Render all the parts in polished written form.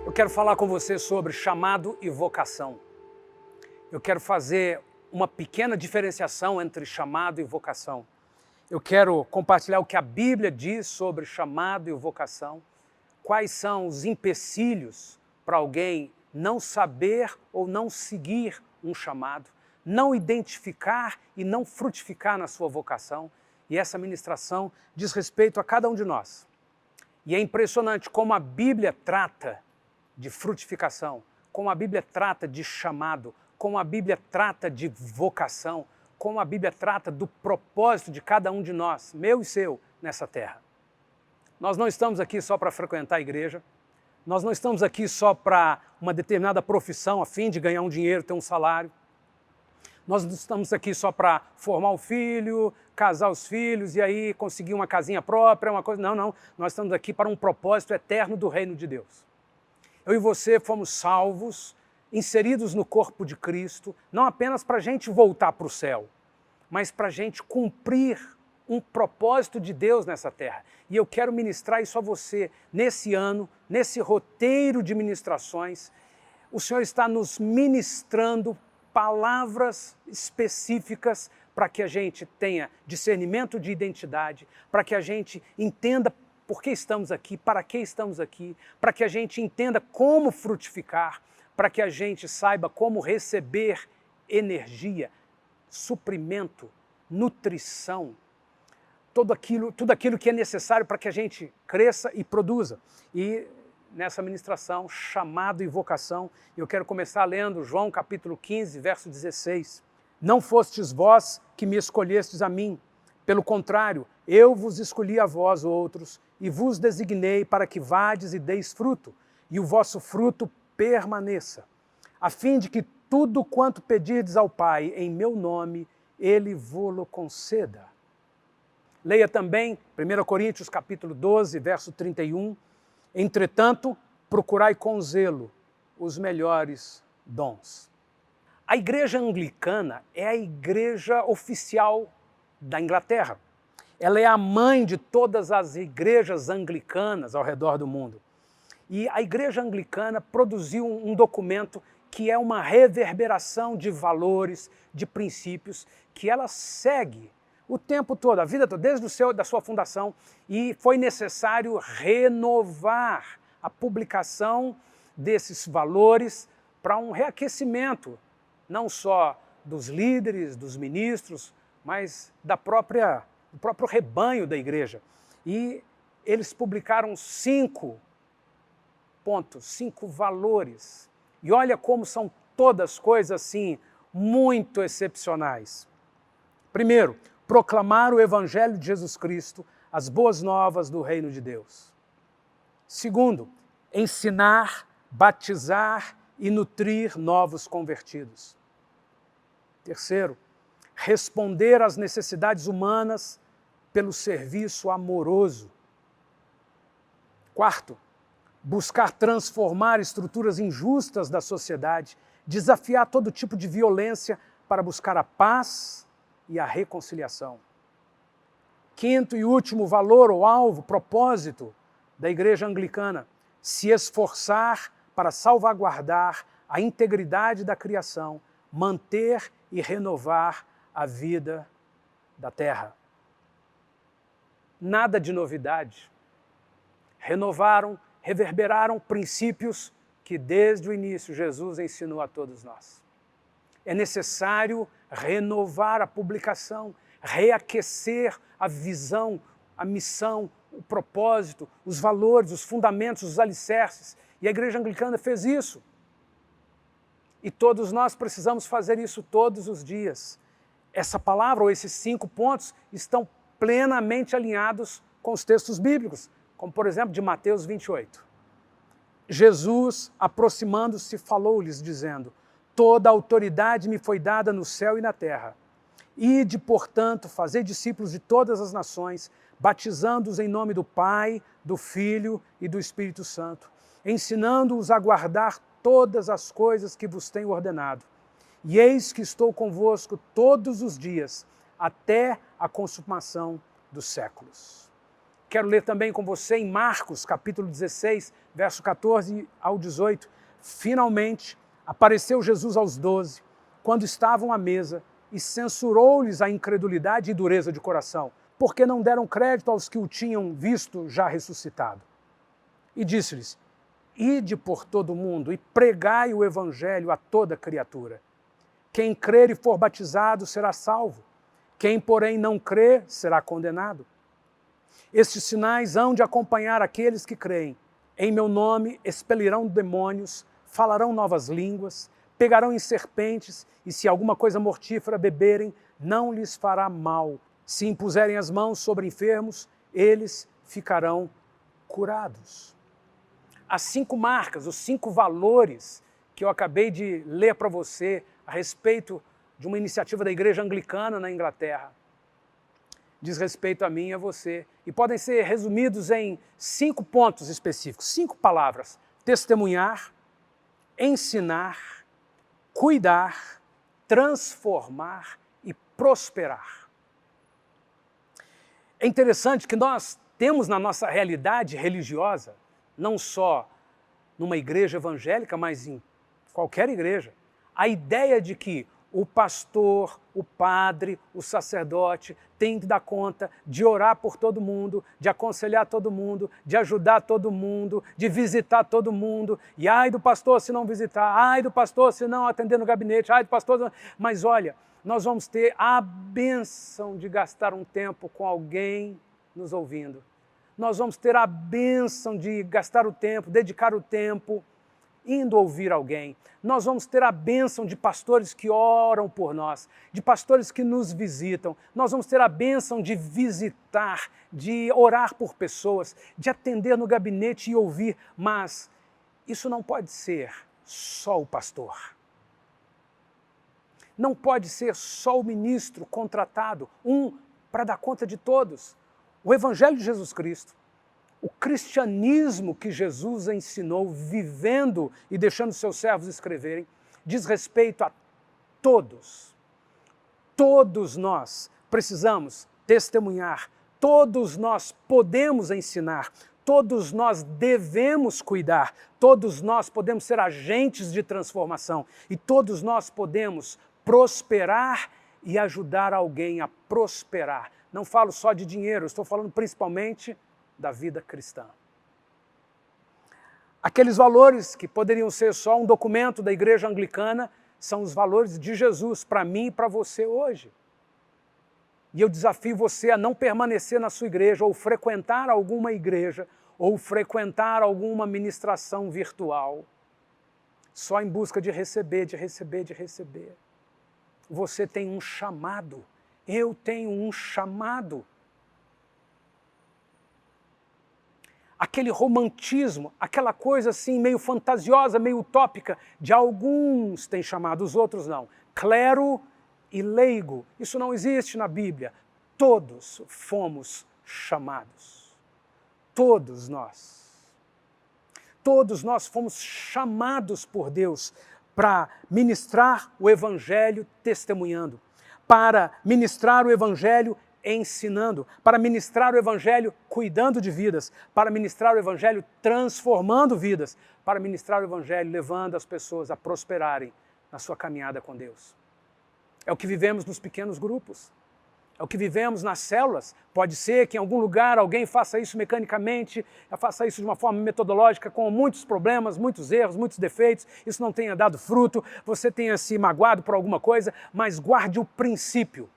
Eu quero falar com você sobre chamado e vocação. Eu quero fazer uma pequena diferenciação entre chamado e vocação. Eu quero compartilhar o que a Bíblia diz sobre chamado e vocação, quais são os empecilhos para alguém não saber ou não seguir um chamado, não identificar e não frutificar na sua vocação. E essa ministração diz respeito a cada um de nós. E é impressionante como a Bíblia trata de frutificação, como a Bíblia trata de chamado, como a Bíblia trata de vocação, como a Bíblia trata do propósito de cada um de nós, meu e seu, nessa terra. Nós não estamos aqui só para frequentar a igreja, nós não estamos aqui só para uma determinada profissão, a fim de ganhar um dinheiro, ter um salário. Nós não estamos aqui só para formar o filho, casar os filhos e aí conseguir uma casinha própria, uma coisa. Não, não. Nós estamos aqui para um propósito eterno do reino de Deus. Eu e você fomos salvos, inseridos no corpo de Cristo, não apenas para a gente voltar para o céu, mas para a gente cumprir um propósito de Deus nessa terra. E eu quero ministrar isso a você nesse ano, nesse roteiro de ministrações. O Senhor está nos ministrando palavras específicas para que a gente tenha discernimento de identidade, para que a gente entenda por que estamos aqui, para que estamos aqui, para que a gente entenda como frutificar, para que a gente saiba como receber energia, suprimento, nutrição, tudo aquilo que é necessário para que a gente cresça e produza. E nessa ministração, chamado e vocação, eu quero começar lendo João capítulo 15, verso 16. Não fostes vós que me escolhestes a mim, pelo contrário, eu vos escolhi a vós outros e vos designei para que vades e deis fruto, e o vosso fruto permaneça, a fim de que tudo quanto pedirdes ao Pai em meu nome, Ele vô-lo conceda. Leia também 1 Coríntios capítulo 12, verso 31. Entretanto, procurai com zelo os melhores dons. A igreja anglicana é a igreja oficial da Inglaterra. Ela é a mãe de todas as igrejas anglicanas ao redor do mundo. E a igreja anglicana produziu um documento que é uma reverberação de valores, de princípios, que ela segue o tempo todo, a vida toda, desde da sua fundação, e foi necessário renovar a publicação desses valores para um reaquecimento, não só dos líderes, dos ministros, mas do próprio rebanho da igreja. E eles publicaram 5 pontos, 5 valores. E olha como são todas coisas assim, muito excepcionais. Primeiro, proclamar o Evangelho de Jesus Cristo, as boas novas do reino de Deus. Segundo, ensinar, batizar e nutrir novos convertidos. Terceiro, responder às necessidades humanas pelo serviço amoroso. Quarto, buscar transformar estruturas injustas da sociedade, desafiar todo tipo de violência para buscar a paz e a reconciliação. Quinto e último valor ou alvo, propósito da igreja anglicana, se esforçar para salvaguardar a integridade da criação, manter e renovar a vida da terra. Nada de novidade. Renovaram, reverberaram princípios que desde o início Jesus ensinou a todos nós. É necessário renovar a publicação, reaquecer a visão, a missão, o propósito, os valores, os fundamentos, os alicerces. E a igreja anglicana fez isso. E todos nós precisamos fazer isso todos os dias. Essa palavra, ou esses 5 pontos, estão plenamente alinhados com os textos bíblicos, como por exemplo de Mateus 28. Jesus, aproximando-se, falou-lhes, dizendo: toda a autoridade me foi dada no céu e na terra. Ide, portanto, fazei discípulos de todas as nações, batizando-os em nome do Pai, do Filho e do Espírito Santo, ensinando-os a guardar todas as coisas que vos tenho ordenado. E eis que estou convosco todos os dias, até a consumação dos séculos. Quero ler também com você em Marcos, capítulo 16, verso 14 ao 18. Finalmente, apareceu Jesus aos 12, quando estavam à mesa, e censurou-lhes a incredulidade e dureza de coração, porque não deram crédito aos que o tinham visto já ressuscitado. E disse-lhes: ide por todo o mundo e pregai o evangelho a toda criatura. Quem crer e for batizado será salvo. Quem, porém, não crer será condenado. Estes sinais hão de acompanhar aqueles que creem. Em meu nome expelirão demônios, falarão novas línguas, pegarão em serpentes, e se alguma coisa mortífera beberem, não lhes fará mal. Se impuserem as mãos sobre enfermos, eles ficarão curados. As 5 marcas, os 5 valores que eu acabei de ler para você a respeito de uma iniciativa da Igreja Anglicana na Inglaterra, diz respeito a mim e a você, e podem ser resumidos em 5 pontos específicos, 5 palavras: testemunhar, ensinar, cuidar, transformar e prosperar. É interessante que nós temos na nossa realidade religiosa, não só numa igreja evangélica, mas em qualquer igreja, a ideia de que o pastor, o padre, o sacerdote tem que dar conta de orar por todo mundo, de aconselhar todo mundo, de ajudar todo mundo, de visitar todo mundo. E ai do pastor se não visitar, ai do pastor se não atender no gabinete, ai do pastor... Mas olha, nós vamos ter a bênção de gastar um tempo com alguém nos ouvindo. Nós vamos ter a bênção de gastar o tempo, dedicar o tempo, indo ouvir alguém. Nós vamos ter a bênção de pastores que oram por nós, de pastores que nos visitam. Nós vamos ter a bênção de visitar, de orar por pessoas, de atender no gabinete e ouvir. Mas isso não pode ser só o pastor. Não pode ser só o ministro contratado, para dar conta de todos. O Evangelho de Jesus Cristo, o cristianismo que Jesus ensinou, vivendo e deixando seus servos escreverem, diz respeito a todos. Todos nós precisamos testemunhar, todos nós podemos ensinar, todos nós devemos cuidar, todos nós podemos ser agentes de transformação e todos nós podemos prosperar e ajudar alguém a prosperar. Não falo só de dinheiro, estou falando principalmente da vida cristã. Aqueles valores que poderiam ser só um documento da Igreja Anglicana são os valores de Jesus para mim e para você hoje. E eu desafio você a não permanecer na sua igreja ou frequentar alguma igreja ou frequentar alguma ministração virtual só em busca de receber, de receber, de receber. Você tem um chamado. Eu tenho um chamado. Aquele romantismo, aquela coisa assim meio fantasiosa, meio utópica, de alguns tem chamado, os outros não. Clero e leigo, isso não existe na Bíblia. Todos fomos chamados. Todos nós. Todos nós fomos chamados por Deus para ministrar o Evangelho testemunhando, para ministrar o Evangelho ensinando, para ministrar o Evangelho cuidando de vidas, para ministrar o Evangelho transformando vidas, para ministrar o Evangelho levando as pessoas a prosperarem na sua caminhada com Deus. É o que vivemos nos pequenos grupos, é o que vivemos nas células. Pode ser que em algum lugar alguém faça isso mecanicamente, faça isso de uma forma metodológica, com muitos problemas, muitos erros, muitos defeitos, isso não tenha dado fruto, você tenha se magoado por alguma coisa, mas guarde o princípio.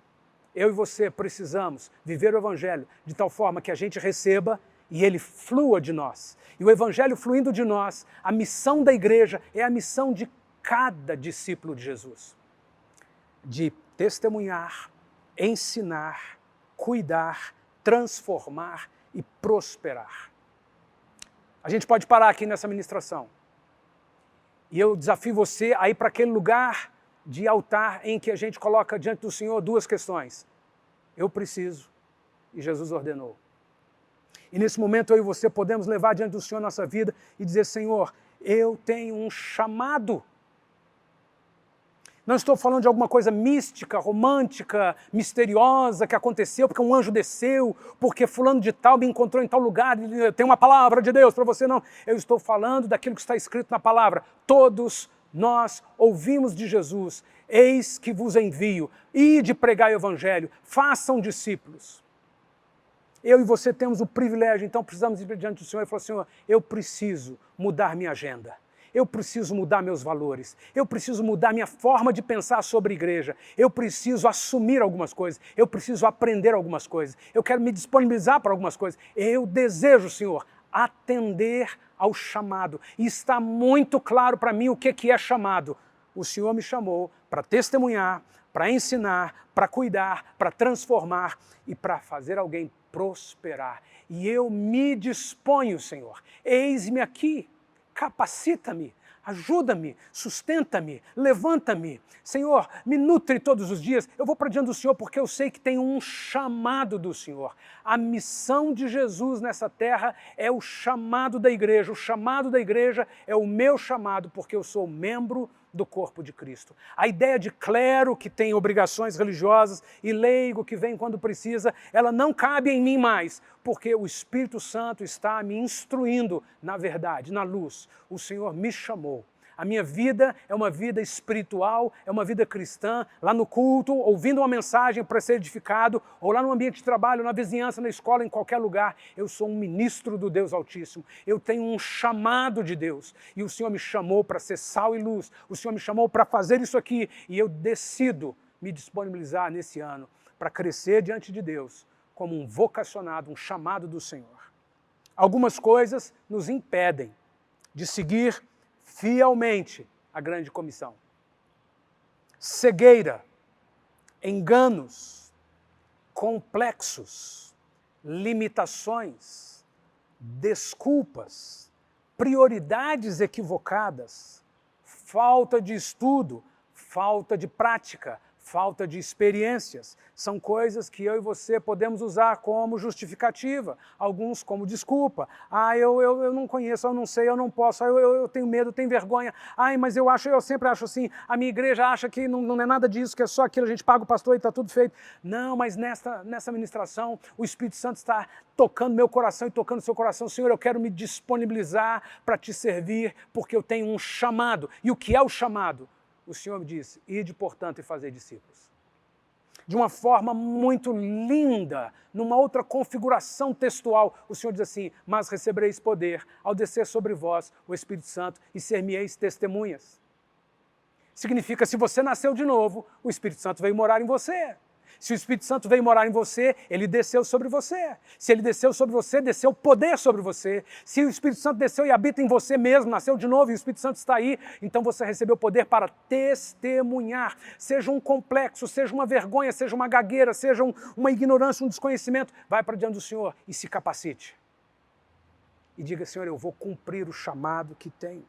Eu e você precisamos viver o Evangelho de tal forma que a gente receba e ele flua de nós. E o Evangelho fluindo de nós, a missão da igreja é a missão de cada discípulo de Jesus. De testemunhar, ensinar, cuidar, transformar e prosperar. A gente pode parar aqui nessa ministração. E eu desafio você a ir para aquele lugar de altar em que a gente coloca diante do Senhor 2 questões. Eu preciso, e Jesus ordenou. E nesse momento eu e você podemos levar diante do Senhor nossa vida e dizer: Senhor, eu tenho um chamado. Não estou falando de alguma coisa mística, romântica, misteriosa que aconteceu porque um anjo desceu, porque fulano de tal me encontrou em tal lugar e tem uma palavra de Deus para você. Não, eu estou falando daquilo que está escrito na palavra. Todos nós ouvimos de Jesus: eis que vos envio, ide pregar o evangelho, façam discípulos. Eu e você temos o privilégio, então precisamos ir diante do Senhor e falar: Senhor, eu preciso mudar minha agenda. Eu preciso mudar meus valores, eu preciso mudar minha forma de pensar sobre igreja, eu preciso assumir algumas coisas, eu preciso aprender algumas coisas, eu quero me disponibilizar para algumas coisas. Eu desejo, Senhor, atender ao chamado. E está muito claro para mim o que é chamado. O Senhor me chamou para testemunhar, para ensinar, para cuidar, para transformar e para fazer alguém prosperar. E eu me disponho, Senhor, eis-me aqui. Capacita-me, ajuda-me, sustenta-me, levanta-me. Senhor, me nutre todos os dias. Eu vou para diante do Senhor porque eu sei que tem um chamado do Senhor. A missão de Jesus nessa terra é o chamado da igreja. O chamado da igreja é o meu chamado porque eu sou membro do corpo de Cristo. A ideia de clero que tem obrigações religiosas e leigo que vem quando precisa, ela não cabe em mim mais, porque o Espírito Santo está me instruindo na verdade, na luz. O Senhor me chamou. A minha vida é uma vida espiritual, é uma vida cristã, lá no culto, ouvindo uma mensagem para ser edificado, ou lá no ambiente de trabalho, na vizinhança, na escola, em qualquer lugar. Eu sou um ministro do Deus Altíssimo. Eu tenho um chamado de Deus. E o Senhor me chamou para ser sal e luz. O Senhor me chamou para fazer isso aqui. E eu decido me disponibilizar nesse ano para crescer diante de Deus como um vocacionado, um chamado do Senhor. Algumas coisas nos impedem de seguir fielmente a grande comissão. Cegueira, enganos, complexos, limitações, desculpas, prioridades equivocadas, falta de estudo, falta de prática, falta de experiências. São coisas que eu e você podemos usar como justificativa, alguns como desculpa. Eu não conheço, eu não sei, eu não posso, eu tenho medo, eu tenho vergonha. Mas eu sempre acho assim, a minha igreja acha que não é nada disso, que é só aquilo, a gente paga o pastor e está tudo feito. Não, mas nessa ministração, o Espírito Santo está tocando meu coração e tocando seu coração. Senhor, eu quero me disponibilizar para te servir, porque eu tenho um chamado. E o que é o chamado? O Senhor me disse: ide, portanto, e fazer discípulos. De uma forma muito linda, numa outra configuração textual, o Senhor diz assim: mas recebereis poder ao descer sobre vós o Espírito Santo e ser-me-eis testemunhas. Significa, se você nasceu de novo, o Espírito Santo veio morar em você. Se o Espírito Santo veio morar em você, ele desceu sobre você. Se ele desceu sobre você, desceu poder sobre você. Se o Espírito Santo desceu e habita em você mesmo, nasceu de novo e o Espírito Santo está aí, então você recebeu poder para testemunhar. Seja um complexo, seja uma vergonha, seja uma gagueira, seja uma ignorância, um desconhecimento, vai para diante do Senhor e se capacite. E diga: Senhor, eu vou cumprir o chamado que tenho.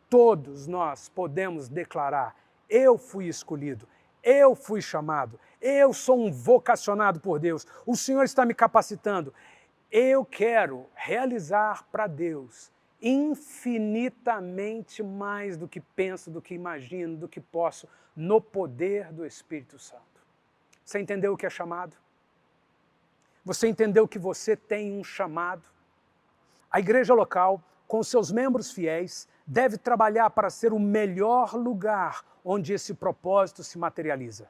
Todos nós podemos declarar: eu fui escolhido, eu fui chamado, eu sou um vocacionado por Deus, o Senhor está me capacitando. Eu quero realizar para Deus infinitamente mais do que penso, do que imagino, do que posso, no poder do Espírito Santo. Você entendeu o que é chamado? Você entendeu que você tem um chamado? A igreja local, com seus membros fiéis, deve trabalhar para ser o melhor lugar onde esse propósito se materializa.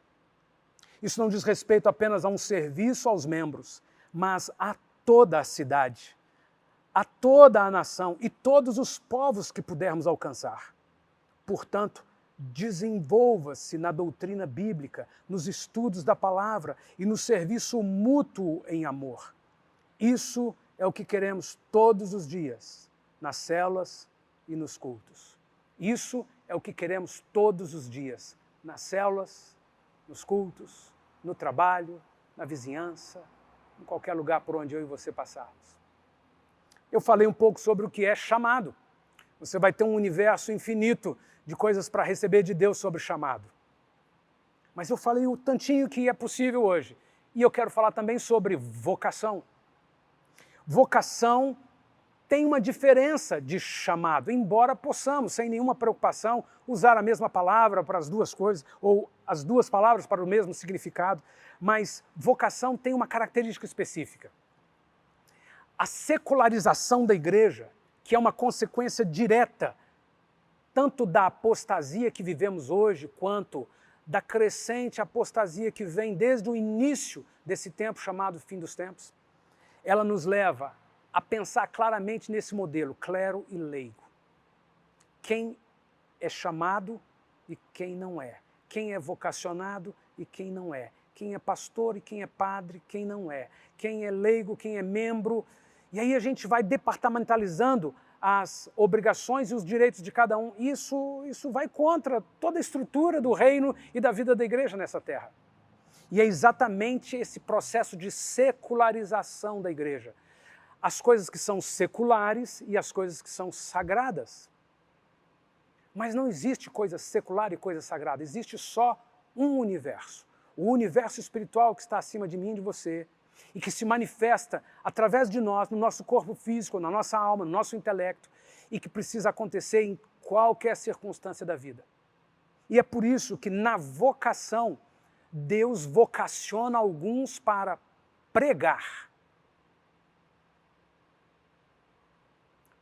Isso não diz respeito apenas a um serviço aos membros, mas a toda a cidade, a toda a nação e todos os povos que pudermos alcançar. Portanto, desenvolva-se na doutrina bíblica, nos estudos da palavra e no serviço mútuo em amor. Isso é o que queremos todos os dias, nas células e nos cultos. Isso é o que queremos todos os dias, nas células, nos cultos, no trabalho, na vizinhança, em qualquer lugar por onde eu e você passarmos. Eu falei um pouco sobre o que é chamado. Você vai ter um universo infinito de coisas para receber de Deus sobre chamado. Mas eu falei o tantinho que é possível hoje. E eu quero falar também sobre vocação. Vocação tem uma diferença de chamado, embora possamos, sem nenhuma preocupação, usar a mesma palavra para as duas coisas, ou as duas palavras para o mesmo significado, mas vocação tem uma característica específica. A secularização da igreja, que é uma consequência direta tanto da apostasia que vivemos hoje, quanto da crescente apostasia que vem desde o início desse tempo chamado fim dos tempos, ela nos leva a pensar claramente nesse modelo, clero e leigo. Quem é chamado e quem não é. Quem é vocacionado e quem não é. Quem é pastor e quem é padre, quem não é. Quem é leigo, quem é membro. E aí a gente vai departamentalizando as obrigações e os direitos de cada um. Isso vai contra toda a estrutura do reino e da vida da igreja nessa terra. E é exatamente esse processo de secularização da igreja. As coisas que são seculares e as coisas que são sagradas. Mas não existe coisa secular e coisa sagrada, existe só um universo. O universo espiritual que está acima de mim e de você, e que se manifesta através de nós, no nosso corpo físico, na nossa alma, no nosso intelecto, e que precisa acontecer em qualquer circunstância da vida. E é por isso que na vocação, Deus vocaciona alguns para pregar.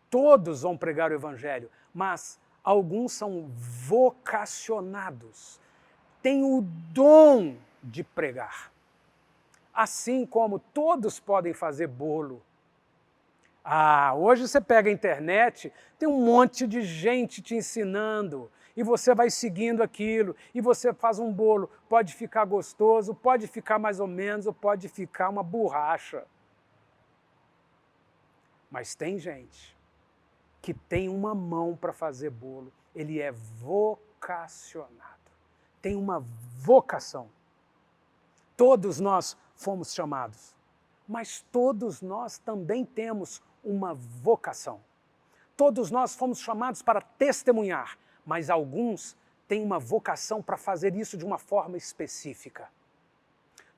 Todos vão pregar o Evangelho, mas alguns são vocacionados, têm o dom de pregar. Assim como todos podem fazer bolo. Hoje você pega a internet, tem um monte de gente te ensinando, e você vai seguindo aquilo, e você faz um bolo, pode ficar gostoso, pode ficar mais ou menos, ou pode ficar uma borracha. Mas tem gente que tem uma mão para fazer bolo, ele é vocacionado, tem uma vocação. Todos nós fomos chamados, mas todos nós também temos uma vocação. Todos nós fomos chamados para testemunhar, mas alguns têm uma vocação para fazer isso de uma forma específica.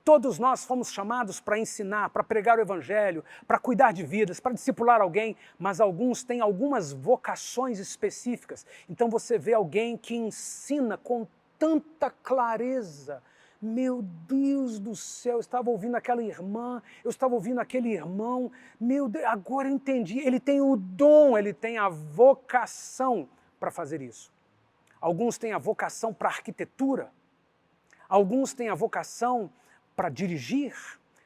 Todos nós fomos chamados para ensinar, para pregar o Evangelho, para cuidar de vidas, para discipular alguém, mas alguns têm algumas vocações específicas. Então você vê alguém que ensina com tanta clareza. Meu Deus do céu, eu estava ouvindo aquela irmã, eu estava ouvindo aquele irmão, meu Deus, agora eu entendi, ele tem o dom, ele tem a vocação para fazer isso. Alguns têm a vocação para arquitetura, alguns têm a vocação para dirigir,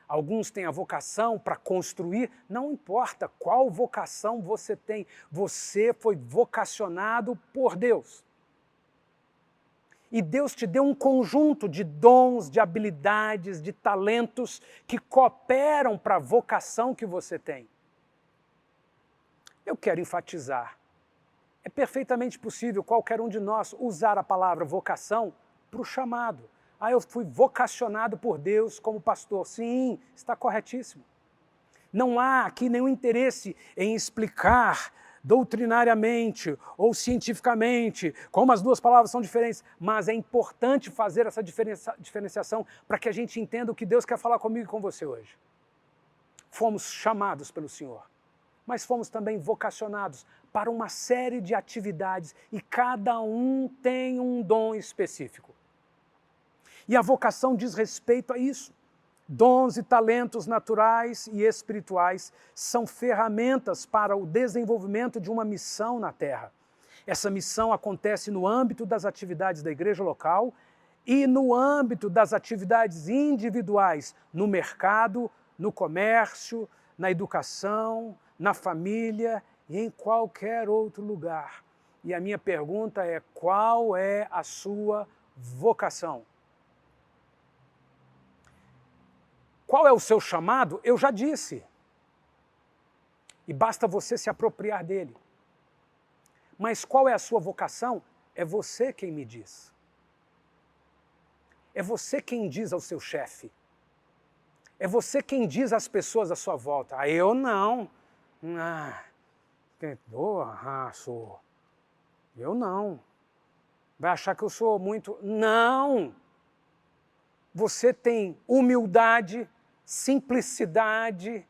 alguns têm a vocação para construir, não importa qual vocação você tem, você foi vocacionado por Deus. E Deus te deu um conjunto de dons, de habilidades, de talentos que cooperam para a vocação que você tem. Eu quero enfatizar, é perfeitamente possível qualquer um de nós usar a palavra vocação para o chamado. Eu fui vocacionado por Deus como pastor. Sim, está corretíssimo. Não há aqui nenhum interesse em explicar doutrinariamente ou cientificamente como as duas palavras são diferentes, mas é importante fazer essa diferenciação para que a gente entenda o que Deus quer falar comigo e com você hoje. Fomos chamados pelo Senhor, mas fomos também vocacionados para uma série de atividades e cada um tem um dom específico. E a vocação diz respeito a isso. Dons e talentos naturais e espirituais são ferramentas para o desenvolvimento de uma missão na Terra. Essa missão acontece no âmbito das atividades da igreja local e no âmbito das atividades individuais, no mercado, no comércio, na educação, na família e em qualquer outro lugar. E a minha pergunta é: qual é a sua vocação? Qual é o seu chamado? Eu já disse. E basta você se apropriar dele. Mas qual é a sua vocação? É você quem me diz. É você quem diz ao seu chefe. É você quem diz às pessoas à sua volta. Eu não. Sou. Eu não. Vai achar que eu sou muito... Não! Você tem humildade, simplicidade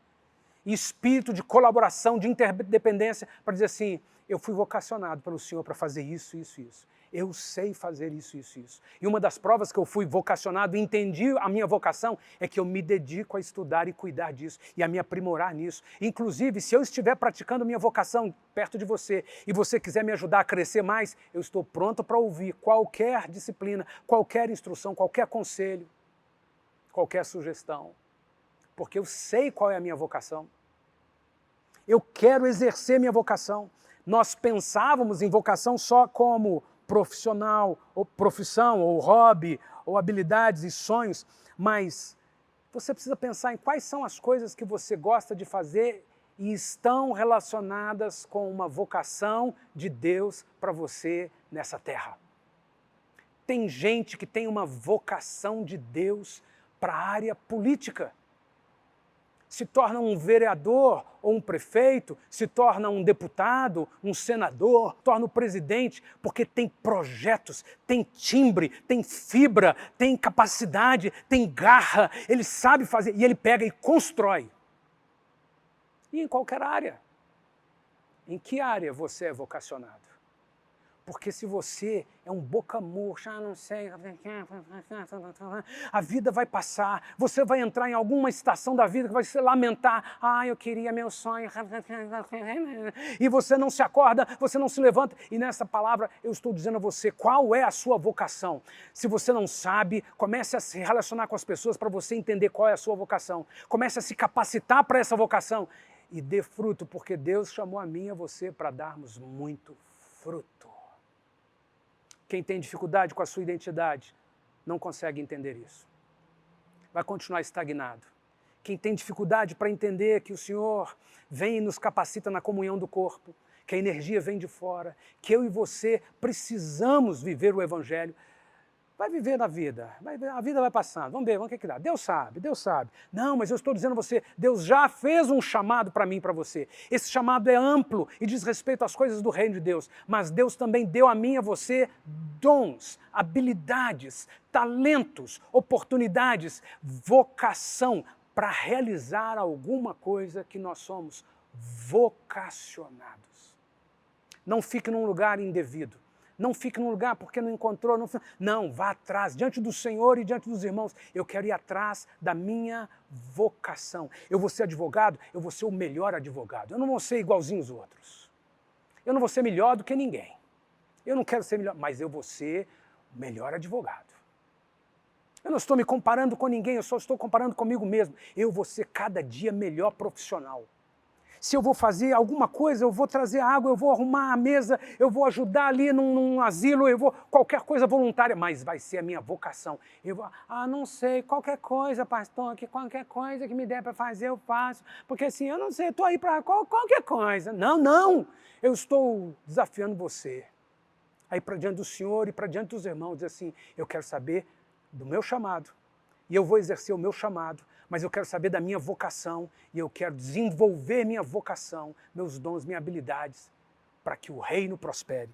e espírito de colaboração, de interdependência, para dizer assim, eu fui vocacionado pelo Senhor para fazer isso, isso, isso. Eu sei fazer isso, isso, isso. E uma das provas que eu fui vocacionado e entendi a minha vocação é que eu me dedico a estudar e cuidar disso e a me aprimorar nisso. Inclusive, se eu estiver praticando minha vocação perto de você e você quiser me ajudar a crescer mais, eu estou pronto para ouvir qualquer disciplina, qualquer instrução, qualquer conselho, qualquer sugestão, porque eu sei qual é a minha vocação. Eu quero exercer minha vocação. Nós pensávamos em vocação só como profissional, ou profissão, ou hobby, ou habilidades e sonhos, mas você precisa pensar em quais são as coisas que você gosta de fazer e estão relacionadas com uma vocação de Deus para você nessa terra. Tem gente que tem uma vocação de Deus para a área política. Se torna um vereador ou um prefeito, se torna um deputado, um senador, torna o presidente, porque tem projetos, tem timbre, tem fibra, tem capacidade, tem garra, ele sabe fazer e ele pega e constrói. E em qualquer área. Em que área você é vocacionado? Porque se você é um boca murcha, não sei, a vida vai passar, você vai entrar em alguma estação da vida que vai se lamentar, eu queria meu sonho, e você não se acorda, você não se levanta, e nessa palavra eu estou dizendo a você qual é a sua vocação. Se você não sabe, comece a se relacionar com as pessoas para você entender qual é a sua vocação, comece a se capacitar para essa vocação e dê fruto, porque Deus chamou a mim e a você para darmos muito fruto. Quem tem dificuldade com a sua identidade não consegue entender isso. Vai continuar estagnado. Quem tem dificuldade para entender que o Senhor vem e nos capacita na comunhão do corpo, que a energia vem de fora, que eu e você precisamos viver o Evangelho, vai viver na vida, a vida vai passando, vamos ver, o que dá. Deus sabe, Deus sabe. Não, mas eu estou dizendo a você, Deus já fez um chamado para mim e para você. Esse chamado é amplo e diz respeito às coisas do reino de Deus, mas Deus também deu a mim e a você dons, habilidades, talentos, oportunidades, vocação para realizar alguma coisa que nós somos vocacionados. Não fique num lugar indevido. Não fique num lugar porque não encontrou. Não, vá atrás, diante do Senhor e diante dos irmãos. Eu quero ir atrás da minha vocação. Eu vou ser advogado, eu vou ser o melhor advogado. Eu não vou ser igualzinho os outros. Eu não vou ser melhor do que ninguém. Eu não quero ser melhor, mas eu vou ser o melhor advogado. Eu não estou me comparando com ninguém, eu só estou comparando comigo mesmo. Eu vou ser cada dia melhor profissional. Se eu vou fazer alguma coisa, eu vou trazer água, eu vou arrumar a mesa, eu vou ajudar ali num asilo, eu vou qualquer coisa voluntária, mas vai ser a minha vocação. Eu vou, não sei, qualquer coisa, pastor, que qualquer coisa que me der para fazer, eu faço, porque assim, eu não sei, eu estou aí para qualquer coisa. Não, eu estou desafiando você aí para diante do Senhor e para diante dos irmãos, dizer assim, eu quero saber do meu chamado, e eu vou exercer o meu chamado, mas eu quero saber da minha vocação e eu quero desenvolver minha vocação, meus dons, minhas habilidades, para que o reino prospere.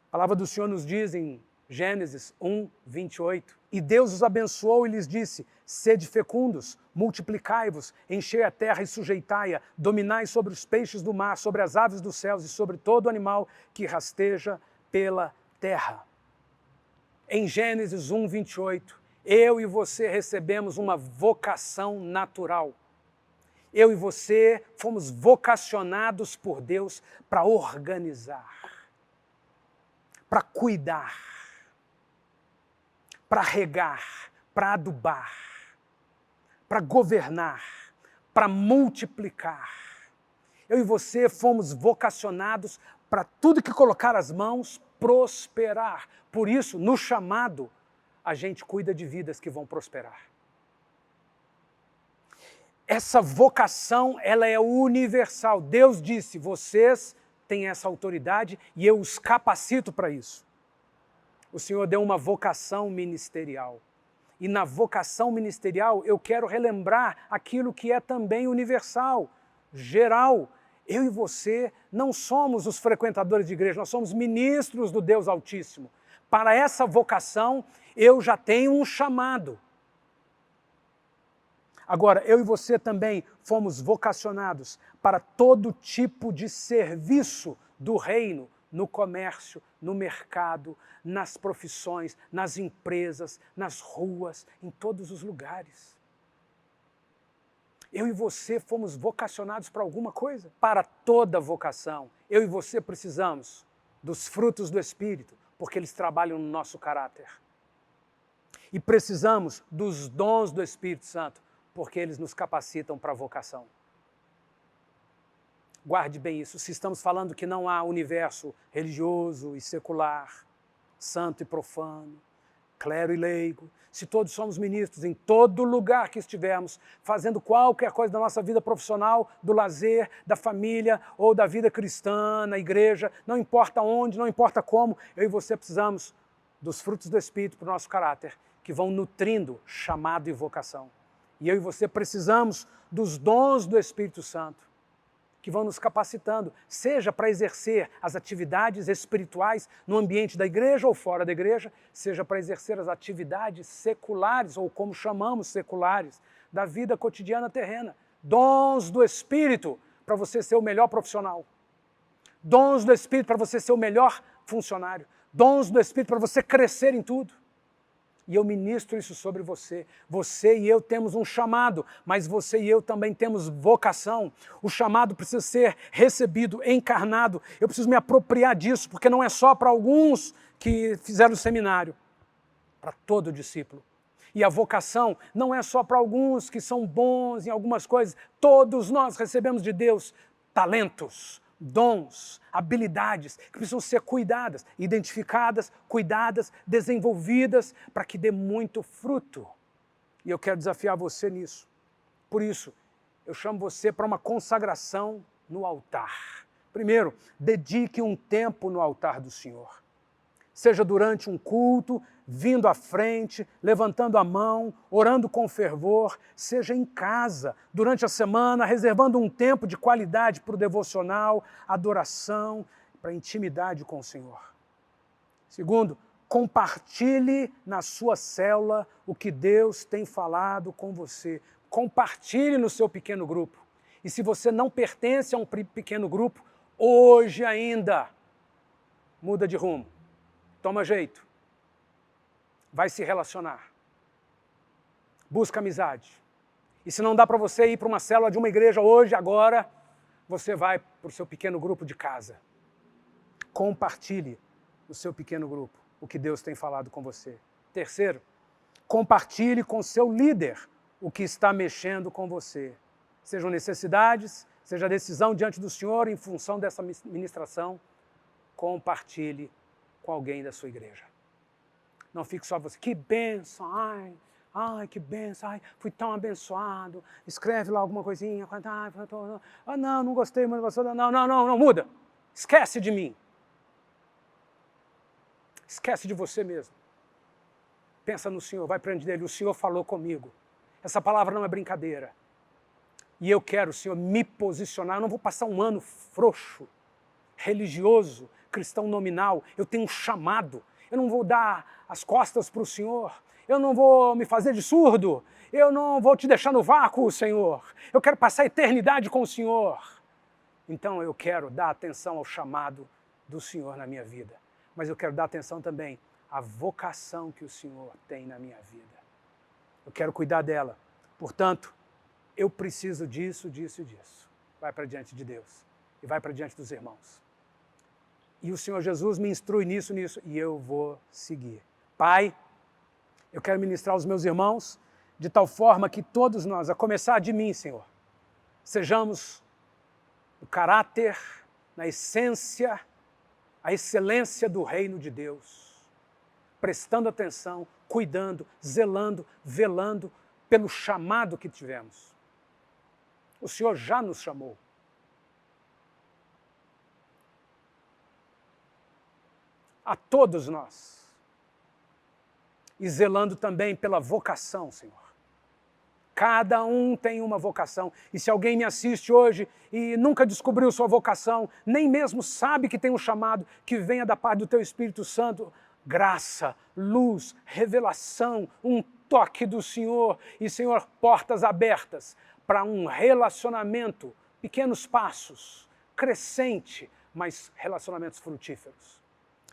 A palavra do Senhor nos diz em Gênesis 1, 28, e Deus os abençoou e lhes disse, sede fecundos, multiplicai-vos, enchei a terra e sujeitai-a, dominai sobre os peixes do mar, sobre as aves dos céus e sobre todo animal que rasteja pela terra. Em Gênesis 1, 28, eu e você recebemos uma vocação natural. Eu e você fomos vocacionados por Deus para organizar, para cuidar, para regar, para adubar, para governar, para multiplicar. Eu e você fomos vocacionados para tudo que colocar as mãos prosperar. Por isso, no chamado, a gente cuida de vidas que vão prosperar. Essa vocação, ela é universal. Deus disse, vocês têm essa autoridade e eu os capacito para isso. O Senhor deu uma vocação ministerial. E na vocação ministerial eu quero relembrar aquilo que é também universal, geral. Eu e você não somos os frequentadores de igreja, nós somos ministros do Deus Altíssimo. Para essa vocação, eu já tenho um chamado. Agora, eu e você também fomos vocacionados para todo tipo de serviço do reino, no comércio, no mercado, nas profissões, nas empresas, nas ruas, em todos os lugares. Eu e você fomos vocacionados para alguma coisa? Para toda vocação, eu e você precisamos dos frutos do Espírito, porque eles trabalham no nosso caráter. E precisamos dos dons do Espírito Santo, porque eles nos capacitam para a vocação. Guarde bem isso, se estamos falando que não há universo religioso e secular, santo e profano, clero e leigo, se todos somos ministros em todo lugar que estivermos, fazendo qualquer coisa da nossa vida profissional, do lazer, da família ou da vida cristã, na igreja, não importa onde, não importa como, eu e você precisamos dos frutos do Espírito para o nosso caráter, que vão nutrindo chamado e vocação. E eu e você precisamos dos dons do Espírito Santo, que vão nos capacitando, seja para exercer as atividades espirituais no ambiente da igreja ou fora da igreja, seja para exercer as atividades seculares, ou como chamamos seculares, da vida cotidiana terrena. Dons do Espírito para você ser o melhor profissional. Dons do Espírito para você ser o melhor funcionário. Dons do Espírito para você crescer em tudo. E eu ministro isso sobre você. Você e eu temos um chamado, mas você e eu também temos vocação. O chamado precisa ser recebido, encarnado. Eu preciso me apropriar disso, porque não é só para alguns que fizeram o seminário, para todo discípulo. E a vocação não é só para alguns que são bons em algumas coisas. Todos nós recebemos de Deus talentos, dons, habilidades que precisam ser cuidadas, identificadas, cuidadas, desenvolvidas para que dê muito fruto. E eu quero desafiar você nisso. Por isso, eu chamo você para uma consagração no altar. Primeiro, dedique um tempo no altar do Senhor. Seja durante um culto, vindo à frente, levantando a mão, orando com fervor, seja em casa, durante a semana, reservando um tempo de qualidade para o devocional, adoração, para a intimidade com o Senhor. Segundo, compartilhe na sua célula o que Deus tem falado com você. Compartilhe no seu pequeno grupo. E se você não pertence a um pequeno grupo, hoje ainda, muda de rumo. Toma jeito, vai se relacionar, busca amizade. E se não dá para você ir para uma célula de uma igreja hoje, agora, você vai para o seu pequeno grupo de casa. Compartilhe no seu pequeno grupo o que Deus tem falado com você. Terceiro, compartilhe com seu líder o que está mexendo com você. Sejam necessidades, seja decisão diante do Senhor em função dessa ministração, compartilhe com alguém da sua igreja. Não fique só você, que bênção, ai, que bênção, ai, fui tão abençoado, escreve lá alguma coisinha, não gostei, mas não, muda, esquece de mim, esquece de você mesmo, pensa no Senhor, vai para diante dele, o Senhor falou comigo, essa palavra não é brincadeira, e eu quero, Senhor, me posicionar, eu não vou passar um ano frouxo, religioso, cristão nominal, eu tenho um chamado, eu não vou dar as costas para o Senhor, eu não vou me fazer de surdo, eu não vou te deixar no vácuo, Senhor, eu quero passar a eternidade com o Senhor. Então eu quero dar atenção ao chamado do Senhor na minha vida, mas eu quero dar atenção também à vocação que o Senhor tem na minha vida. Eu quero cuidar dela, portanto, eu preciso disso, disso e disso. Vai para diante de Deus e vai para diante dos irmãos. E o Senhor Jesus me instrui nisso, e eu vou seguir. Pai, eu quero ministrar aos meus irmãos de tal forma que todos nós, a começar de mim, Senhor, sejamos o caráter, na essência, a excelência do reino de Deus, prestando atenção, cuidando, zelando, velando pelo chamado que tivemos. O Senhor já nos chamou. A todos nós, e zelando também pela vocação, Senhor. Cada um tem uma vocação, e se alguém me assiste hoje e nunca descobriu sua vocação, nem mesmo sabe que tem um chamado, que venha da parte do Teu Espírito Santo, graça, luz, revelação, um toque do Senhor e, Senhor, portas abertas para um relacionamento, pequenos passos, crescente, mas relacionamentos frutíferos.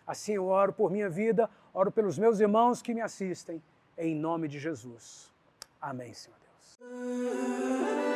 Assim eu oro por minha vida, oro pelos meus irmãos que me assistem, em nome de Jesus. Amém, Senhor Deus.